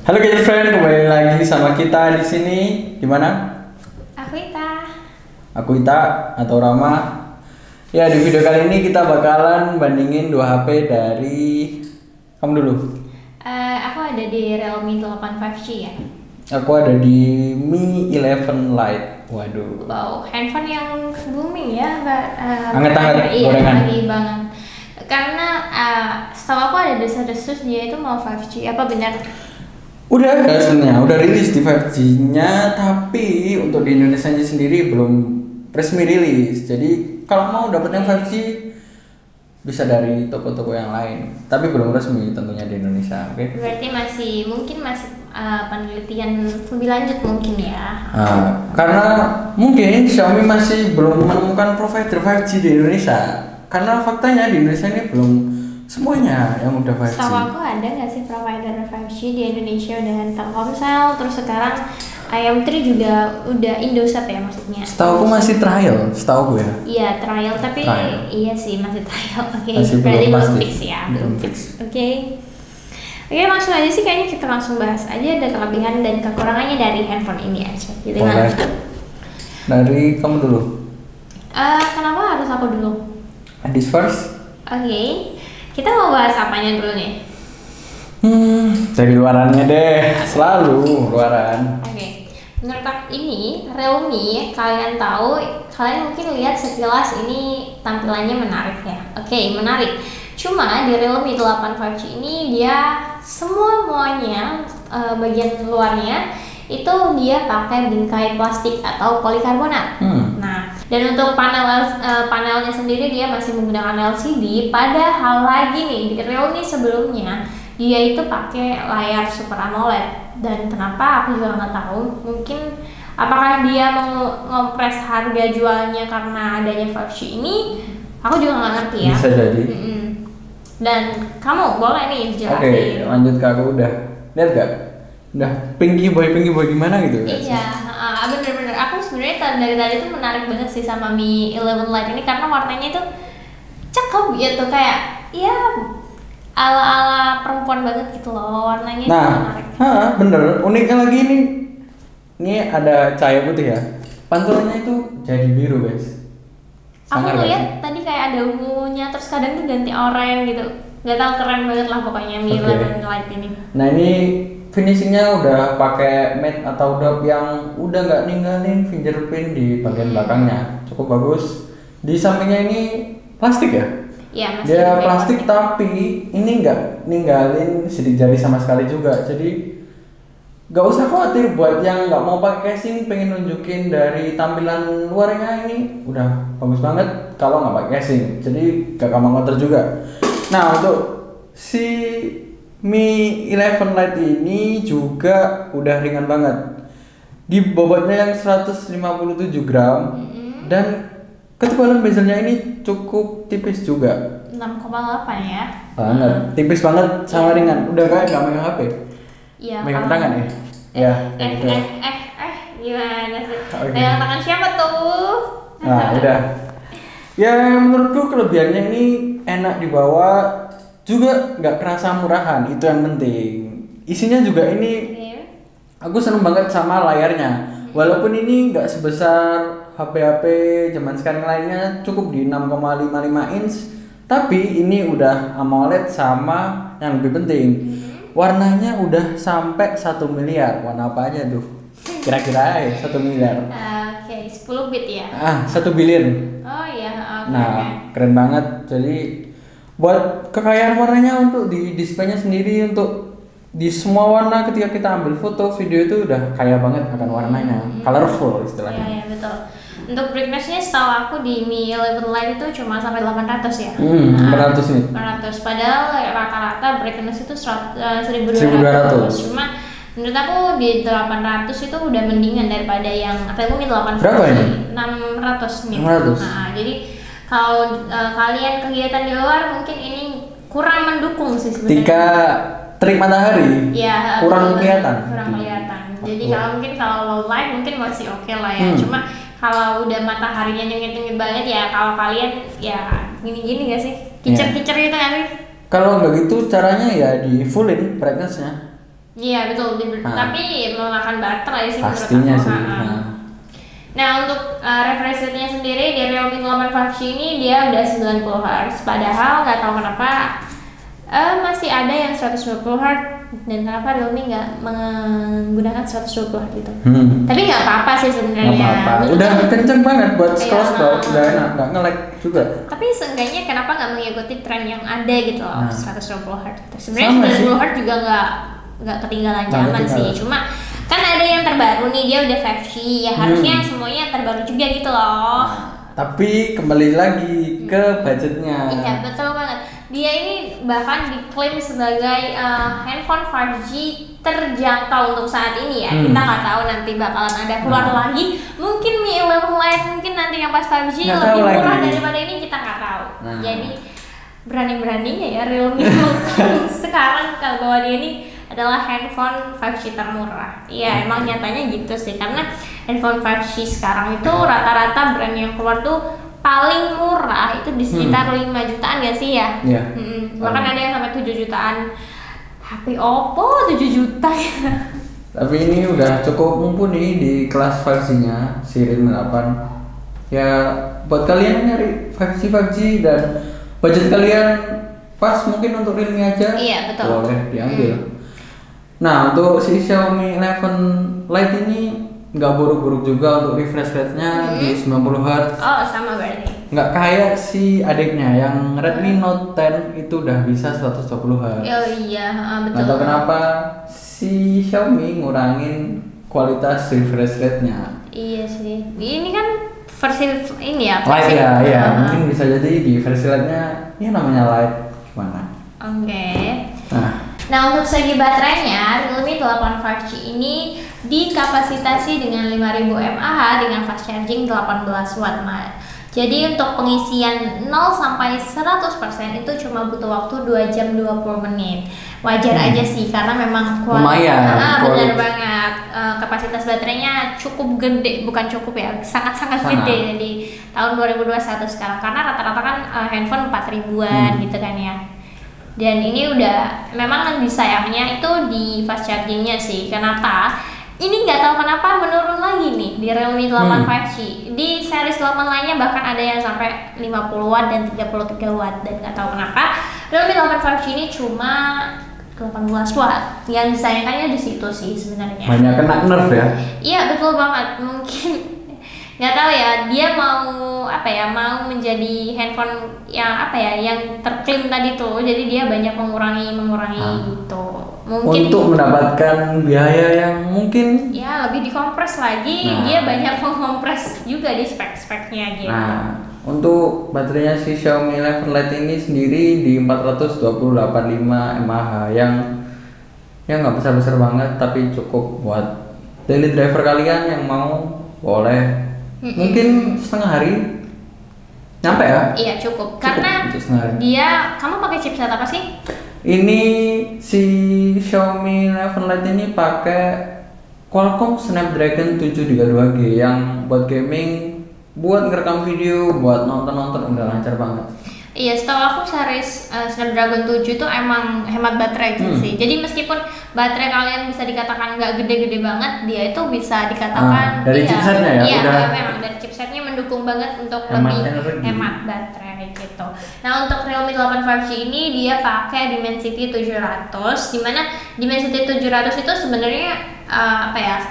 Halo Gadget Friend, kembali lagi sama kita di sini. Di mana? Aku Ita. Aku Ita atau Rama. Ya, di video kali ini kita bakalan bandingin dua HP dari kamu dulu. Aku ada di Realme 8 5G ya. Aku ada di Mi 11 Lite. Waduh. Wow, handphone yang booming ya, Mbak. Hangat-hangat, Iya, gorengan. lagi banget. Karena setahu aku ada desas-desus dia itu mau 5G. Apa benar? Udah ada sebenarnya, udah rilis di 5G-nya, tapi untuk di Indonesia sendiri belum resmi rilis. Jadi kalau mau dapet yang 5G bisa dari toko-toko yang lain, tapi belum resmi tentunya di Indonesia. Oke? Berarti masih penelitian lebih lanjut mungkin ya. Karena mungkin Xiaomi masih belum menemukan provider 5G di Indonesia. Karena faktanya di Indonesia ini belum semuanya yang udah 5G. Setahu aku ada nggak sih provider 5G di Indonesia udah Telkomsel, terus sekarang IM3 juga udah Indosat ya maksudnya. Setahu aku masih trial, setahu gue ya. Iya trial, tapi Trial. iya sih masih trial. Oke, Masih berarti belum belum pasti. fix ya, Belum belum fix. fix. Oke, langsung aja sih kayaknya kita langsung bahas aja ada kelebihan dan kekurangannya dari handphone ini aja. Gitu Boleh. kan? Dari kamu dulu. Kenapa harus aku dulu? Ladies first. Oke, kita mau bahas apanya dulu nih? Dari luarannya deh, selalu luaran. Oke, menurut aku ini Realme, kalian tahu, kalian mungkin lihat sekilas ini tampilannya menarik ya. Oke, menarik. Cuma di Realme 8 5G ini dia semuanya bagian luarnya itu dia pakai bingkai plastik atau polikarbonat. Nah, dan untuk panelnya sendiri dia masih menggunakan LCD. Padahal lagi nih di Realme sebelumnya dia itu pakai layar Super AMOLED. Dan kenapa aku juga nggak tahu. Mungkin apakah dia mengopres harga jualnya karena adanya 5G ini? Aku juga nggak ngerti ya. Bisa jadi. Dan kamu boleh nih jelasin. Oke, lanjut ke aku udah. Lihat gak? Udah pinky boy gimana gitu? Iya, bener-bener. Aku sebenarnya dari tadi tuh menarik banget sih sama Mi 11 Lite ini karena warnanya itu cakep gitu, kayak ya ala-ala perempuan banget gitu loh, warnanya itu menarik. Bener. Uniknya lagi ini ada cahaya putih ya. Pantulannya itu jadi biru guys. Aku Sangar gak lihat sih? tadi kayak ada ungunya, terus kadang tuh ganti oranye gitu. Gak tau, keren banget lah pokoknya Mi 11 Lite ini. Nah ini finishingnya udah pakai matte atau dop yang udah nggak ninggalin fingerprint di bagian belakangnya, cukup bagus. Di sampingnya ini plastik ya? Iya, masih Dia pakai plastik tapi ini nggak ninggalin sidik jari sama sekali juga. Jadi nggak usah khawatir buat yang nggak mau pakai casing, pengen nunjukin dari tampilan luarnya ini udah bagus banget kalau nggak pakai casing. Jadi gak gampang kotor juga. Nah untuk si Mi 11 Lite ini juga udah ringan banget. Di bobotnya yang 157 gram dan ketebalan bezelnya ini cukup tipis juga. 6,8 ya. Banget, tipis banget sama ringan. Udah kayak gak megang HP. Iya. Megang tangan ya? Ya, kayak gitu. Gimana sih? Oke. Megang tangan siapa tuh? Nah, udah. Ya menurutku kelebihannya ini enak dibawa, juga nggak kerasa murahan, itu yang penting. Isinya juga ini aku seneng banget sama layarnya. Walaupun ini nggak sebesar HP-HP zaman sekarang lainnya, cukup di 6,55 inch, tapi ini udah AMOLED sama yang lebih penting, warnanya udah sampai 1 miliar. Warna apa aja tuh? Kira-kira ya 1 miliar. Oke, 10 bit ya. 1 billion. Oh iya, oke. Nah, keren banget. Jadi buat kekayaan warnanya untuk di displaynya sendiri, untuk di semua warna ketika kita ambil foto video itu udah kaya banget akan warnanya, colorful istilahnya. Iya, betul. Untuk brightness-nya setahu aku di Mi 11 Lite itu cuma sampai 800 ya. 400 nih. 800. Padahal rata-rata brightness itu 1200. 1200. Cuma menurut aku di 800 itu udah mendingan daripada yang Realme 8 Berapa ini? 600 nih. 600. Nah, jadi kalau kalian kegiatan di luar mungkin ini kurang mendukung sih sebenarnya. Terik matahari. Ya, kurang kelihatan. Kurang kelihatan. Jadi kalau mungkin kalau low light mungkin masih oke lah ya. Cuma kalau udah mataharinya nyengit-nyengit banget ya, kalau kalian ya gini-gini gak sih? Kicer-kicer gitu kan sih? Kalau nggak gitu caranya ya di fullin brightness-nya. Iya betul, tapi memakan baterai sih pastinya menurut aku. sih. Nah untuk refresh rate-nya sendiri di Realme 8 5G ini dia udah 90 Hz, padahal nggak tahu kenapa masih ada yang 120 Hz, dan kenapa Realme nggak menggunakan 120 Hz gitu. Tapi nggak apa-apa sih sebenarnya. Nggak apa-apa, udah kenceng banget buat scroll, udah enak, nggak nge-lag juga. Tapi seenggaknya kenapa nggak mengikuti tren yang ada gitu loh, 120 Hz. Sebenarnya 120 Hz juga nggak ketinggalan zaman sih, cuma kan ada yang terbaru nih, dia udah 5G ya, harusnya semuanya terbaru juga gitu loh. Tapi kembali lagi ke budgetnya. Iya betul banget, dia ini bahkan diklaim sebagai handphone 5G terjangkau untuk saat ini ya. Kita nggak tahu nanti bakalan ada keluar lagi, mungkin Mi 11 Lite mungkin nanti yang pas 5G lebih murah daripada ini, kita nggak tahu. Jadi berani-beraninya ya Realme sekarang kalau bahwa dia ini adalah handphone 5G termurah. Iya, emang nyatanya gitu sih, karena handphone 5G sekarang itu rata-rata brand yang keluar tuh paling murah itu di sekitar 5 jutaan gak sih ya? Iya. Bahkan ada yang sampai 7 jutaan. HP Oppo 7 juta ya. Tapi ini udah cukup mumpuni di kelas 5G-nya, Realme 8. Ya, buat kalian nyari 5G dan budget kalian pas mungkin untuk Realme aja. Iya, betul. Boleh diambil. Nah, untuk si Xiaomi 11 Lite ini nggak buruk-buruk juga untuk refresh rate-nya di 90 Hz. Oh, sama berarti. Nggak kayak si adiknya yang Redmi Note 10 itu udah bisa 120 Hz. Oh iya, betul. Nggak tahu kenapa si Xiaomi ngurangin kualitas refresh rate-nya. Iya sih. Ini kan versi ini ya. Lite ya, mungkin bisa jadi di versi Lite-nya ya namanya Lite gimana. Oke. Nah untuk segi baterainya, Realme 8 5G ini dikapasitasi dengan 5000 mAh dengan fast charging 18 watt. Jadi untuk pengisian 0 sampai 100% itu cuma butuh waktu 2 jam 20 menit. Wajar aja sih, karena memang lumayan. Benar banget. Kapasitas baterainya cukup gede, bukan cukup ya, sangat-sangat gede di tahun 2021 sekarang, karena rata-rata kan handphone 4000-an gitu kan ya. Dan ini udah memang disayangnya itu di fast chargingnya sih. Kenapa? Ini nggak tahu kenapa menurun lagi nih di Realme 8 5G. Di series 8 lainnya bahkan ada yang sampai 50 watt dan 33 watt, dan nggak tahu kenapa Realme 8 5G ini cuma 18 watt. Yang disayangkannya di situ sih sebenarnya. Banyak kena nerf ya? Iya betul banget. Mungkin nggak tahu ya, dia mau mau menjadi handphone yang yang terklaim tadi tuh, jadi dia banyak mengurangi gitu, mungkin untuk mendapatkan biaya yang mungkin ya lebih dikompres lagi. Dia banyak mengompres juga di spek-speknya gitu. Nah, untuk baterainya si Xiaomi 11 Lite ini sendiri di 425 mAh yang nggak besar-besar banget, tapi cukup buat daily driver kalian yang mau, boleh. Mungkin setengah hari nyampe ya? Iya cukup karena dia, kamu pakai chipset apa sih? Ini si Xiaomi 11 Lite ini pakai Qualcomm Snapdragon 732G yang buat gaming, buat ngerekam video, buat nonton udah lancar banget. Iya, setahu aku series Snapdragon 7 itu emang hemat baterai gitu sih. Jadi meskipun baterai kalian bisa dikatakan nggak gede-gede banget, dia itu bisa dikatakan dari chipsetnya ya? Iya, udah memang dari chipsetnya mendukung banget untuk hemat lebih energi. hemat baterai gitu. Nah untuk Realme 8 5G ini dia pakai Dimensity 700, dimana Dimensity 700 itu sebenarnya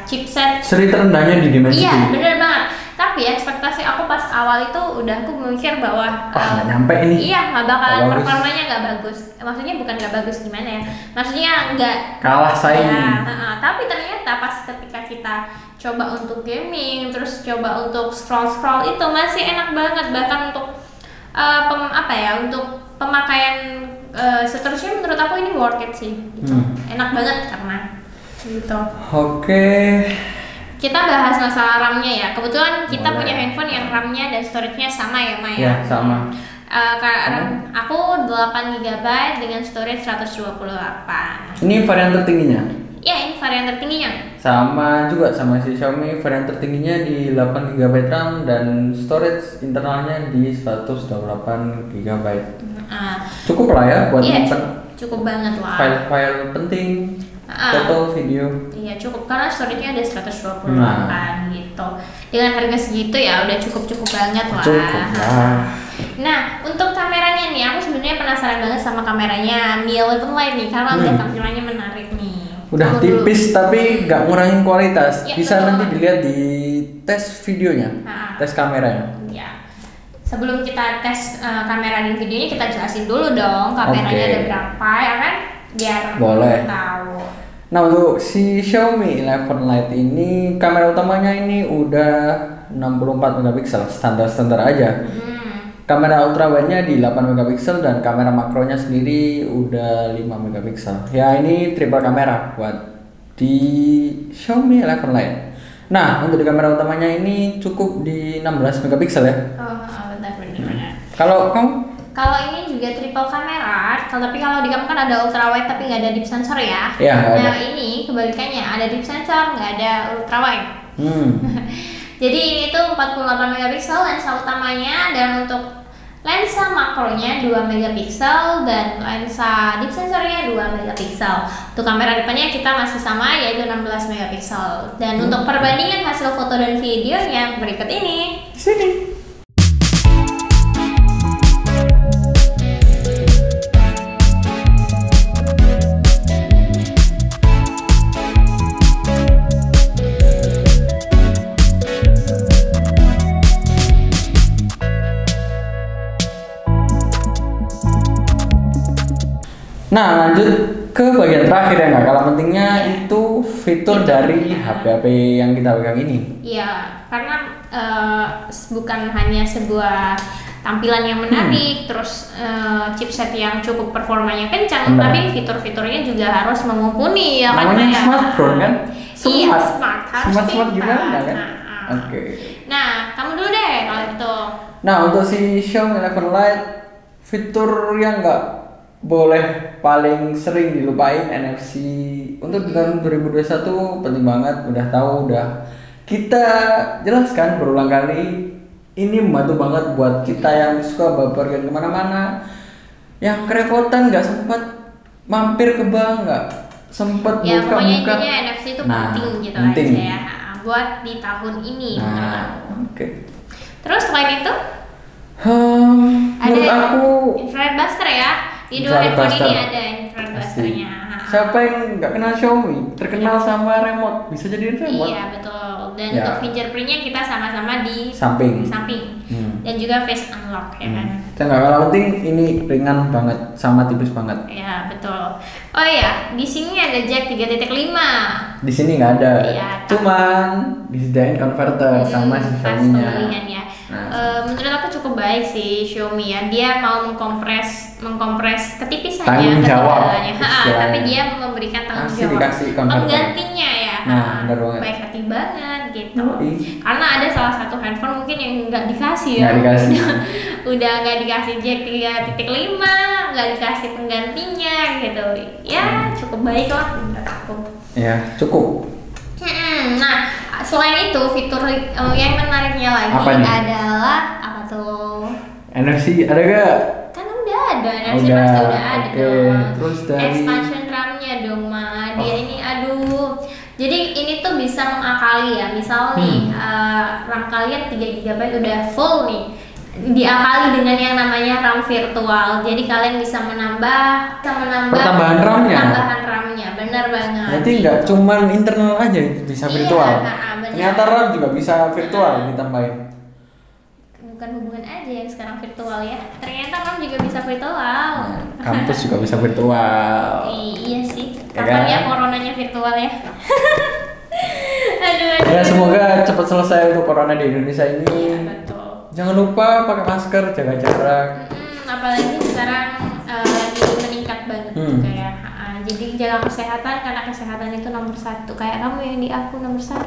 chipset seri terendahnya di Dimensity. Iya, bener banget. Tapi ekspektasi aku pas awal itu udah aku mikir bahwa nggak nyampe ini. Iya, nggak bakalan performanya nggak bagus. Maksudnya bukan nggak bagus gimana ya? Maksudnya nggak kalah saing. Ya, tapi ternyata pas ketika kita coba untuk gaming, terus coba untuk scroll itu masih enak banget. Bahkan untuk untuk pemakaian seterusnya menurut aku ini worth it sih. Gitu. Enak banget karena gitu. Oke. Kita bahas masalah RAM-nya ya. Kebetulan kita punya handphone yang RAM-nya dan storage-nya sama ya, Maya? Ya, sama. Aku 8 GB dengan storage 128. Ini varian tertingginya? Ya, ini varian tertingginya. Sama juga sama si Xiaomi, varian tertingginya di 8 GB RAM dan storage internalnya di 128 GB. Cukup lah ya buat iya, cukup banget lah. File-file penting. foto, video. Iya cukup, karena storage-nya ada 128 gitu. Dengan harga segitu ya udah cukup banget lah. Cukup lah. Nah untuk kameranya nih, aku sebenarnya penasaran banget sama kameranya Mi 11 Lite nih, karena udah tampilannya menarik nih. Udah tipis tapi nggak ngurangin kualitas. Ya, bisa betul. nanti dilihat di tes videonya, tes kameranya. Ya. Sebelum kita tes kamera dan videonya, kita jelasin dulu dong kameranya ada berapa ya kan, biar boleh tahu. Nah untuk si Xiaomi 11 Lite ini kamera utamanya ini udah 64 megapiksel standar aja. Kamera ultrawide-nya di 8 megapiksel dan kamera makronya sendiri udah 5 megapiksel. Ya ini triple kamera buat di Xiaomi 11 Lite. Nah untuk di kamera utamanya ini cukup di 16 megapiksel ya. Benar. Kalau kamu? Kalau ini juga triple kamera, tapi kalau di kamu kan ada ultrawide tapi nggak ada deep sensor ya. Iya. Nah ini kebalikannya, ada deep sensor nggak ada ultrawide. Jadi ini tuh 48 megapiksel lensa utamanya, dan untuk lensa makronya 2 megapiksel dan lensa deep sensornya 2 megapiksel. Untuk kamera depannya kita masih sama, yaitu 16 megapiksel. Dan untuk perbandingan hasil foto dan videonya berikut ini. Sini. Nah lanjut ke bagian terakhir ya nggak kalah pentingnya, itu fitur dari HP-HP yang kita pegang ini. Iya, karena bukan hanya sebuah tampilan yang menarik, terus chipset yang cukup performanya kencang, tapi fitur-fiturnya juga harus mumpuni ya kan. Namanya smartphone kan? Iya, smart gimana kan? Oke. Nah, kamu dulu deh kalau itu. Nah untuk si Xiaomi 11 Lite, fitur yang nggak boleh paling sering dilupain NFC. Untuk tahun 2021 penting banget, udah tahu, udah kita jelaskan berulang kali. Ini membantu banget buat kita yang suka bepergian kemana-mana, yang kerepotan nggak sempat mampir ke bank, nggak sempat ya, buka-buka. pokoknya intinya NFC itu penting gitu penting aja ya, buat di tahun ini. Oke. Terus selain itu menurut aku infrared buster ya. Di dua handphone ini ada infrared busternya. Siapa yang nggak kenal Xiaomi? Terkenal sama remote, bisa jadi remote. Iya betul. Dan untuk fingerprintnya kita sama-sama di samping. Dan juga face unlock ya kan. Yang nggak kalah penting, ini ringan banget sama tipis banget. Ya betul. Oh iya, di sini ada jack 3.5. Di sini nggak ada. Ya, cuman disediain converter sama si Xiaomi-nya. Ya. Menurut aku cukup baik sih Xiaomi ya. Dia mau mengkompres ketipisannya, tanggung jawab, tapi dia memberikan tanggung jawab penggantinya ya. Benar banget. Baik hati banget gitu. Karena ada salah satu handphone mungkin yang nggak dikasih ya. Udah nggak dikasih jack 3.5, nggak dikasih penggantinya gitu. Ya cukup baik lah menurut aku. Ya cukup. Nah, selain itu fitur yang menariknya lagi adalah apa tuh? NFC ada gak? Kan udah ada, NFC pasti udah ada dong. Terus dari expansion RAM-nya dong, Ma. Dia ini aduh. Jadi ini tuh bisa mengakali ya. Misal nih RAM kalian 3 GB udah full nih. Diakali dengan yang namanya RAM virtual. Jadi kalian bisa menambah pertambahan RAM-nya. Benar banget. Berarti nggak cuman internal aja bisa virtual. Ternyata RAM juga bisa virtual ditambahin. Bukan hubungan aja yang sekarang virtual ya. Ternyata RAM juga bisa virtual. Kampus juga bisa virtual. Iya sih. Kapan ya coronanya virtual ya? aduh. Ya semoga cepat selesai untuk corona di Indonesia ini. Iya, betul. Jangan lupa pakai masker, jaga jarak. Apalagi sekarang lagi meningkat banget kayak. Jadi jaga kesehatan, karena kesehatan itu nomor 1. Kayak kamu yang di aku nomor 1.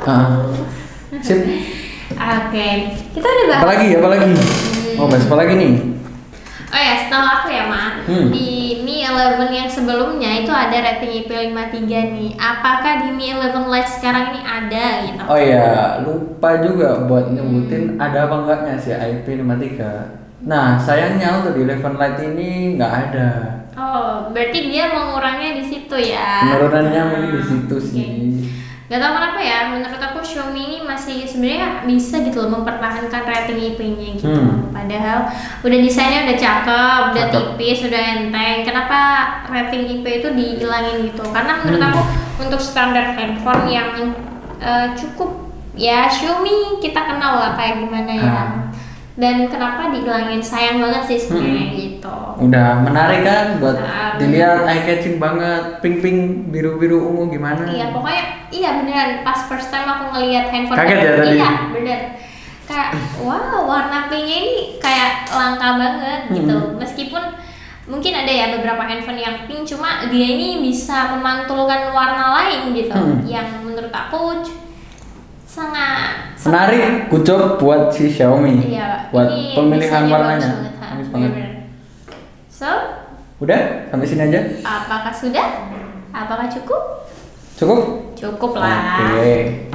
Sip. Oke, kita udah bahas. Apa lagi? Mau bahas apa lagi nih? Oh ya, setahu aku ya, Ma. Di Mi 11 yang sebelumnya itu ada rating IP53 nih. Apakah di Mi 11 Lite sekarang ini ada gitu? Oh iya, lupa juga buat nyebutin ada apa enggaknya sih IP53. Nah, sayangnya untuk di 11 Lite ini nggak ada. Oh, berarti dia mengurangnya di situ ya. Penurunannya mungkin di situ Oke. sih. Gak tau kenapa ya, menurut aku Xiaomi ini masih sebenarnya bisa gitu loh mempertahankan rating IP-nya gitu. Padahal udah desainnya udah cakep, udah Cakep. tipis, udah enteng. Kenapa rating IP itu dihilangin gitu? Karena menurut aku untuk standar handphone yang cukup ya Xiaomi kita kenal lah kayak gimana ya. Dan kenapa dihilangin, sayang banget sih sebenarnya gitu. Udah menarik kan buat Nah, dilihat, eye catching banget, pink biru ungu gimana? Iya pokoknya iya beneran pas first time aku ngelihat handphone Kaget ya tadi? Iya bener kayak wow warna pinknya ini kayak langka banget gitu. Meskipun mungkin ada ya beberapa handphone yang pink, cuma dia ini bisa memantulkan warna lain gitu yang menurut aku sangat Menarik, good job buat si Xiaomi. iya, Buat ini pemilihan desainnya warnanya. bagus banget, Bagus banget. bener-bener. So, Udah, sampai sini aja. apakah sudah? Apakah cukup? Cukup? Cukup lah. Oke.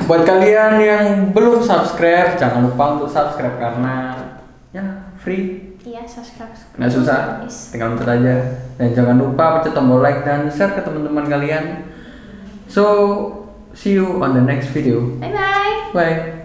Buat kalian yang belum subscribe, jangan lupa untuk subscribe karena ya free, Iya, subscribe. nggak susah, Yes. tinggal pencet aja. Dan jangan lupa pencet tombol like dan share ke teman-teman kalian. So, see you on the next video. Bye bye. Bye.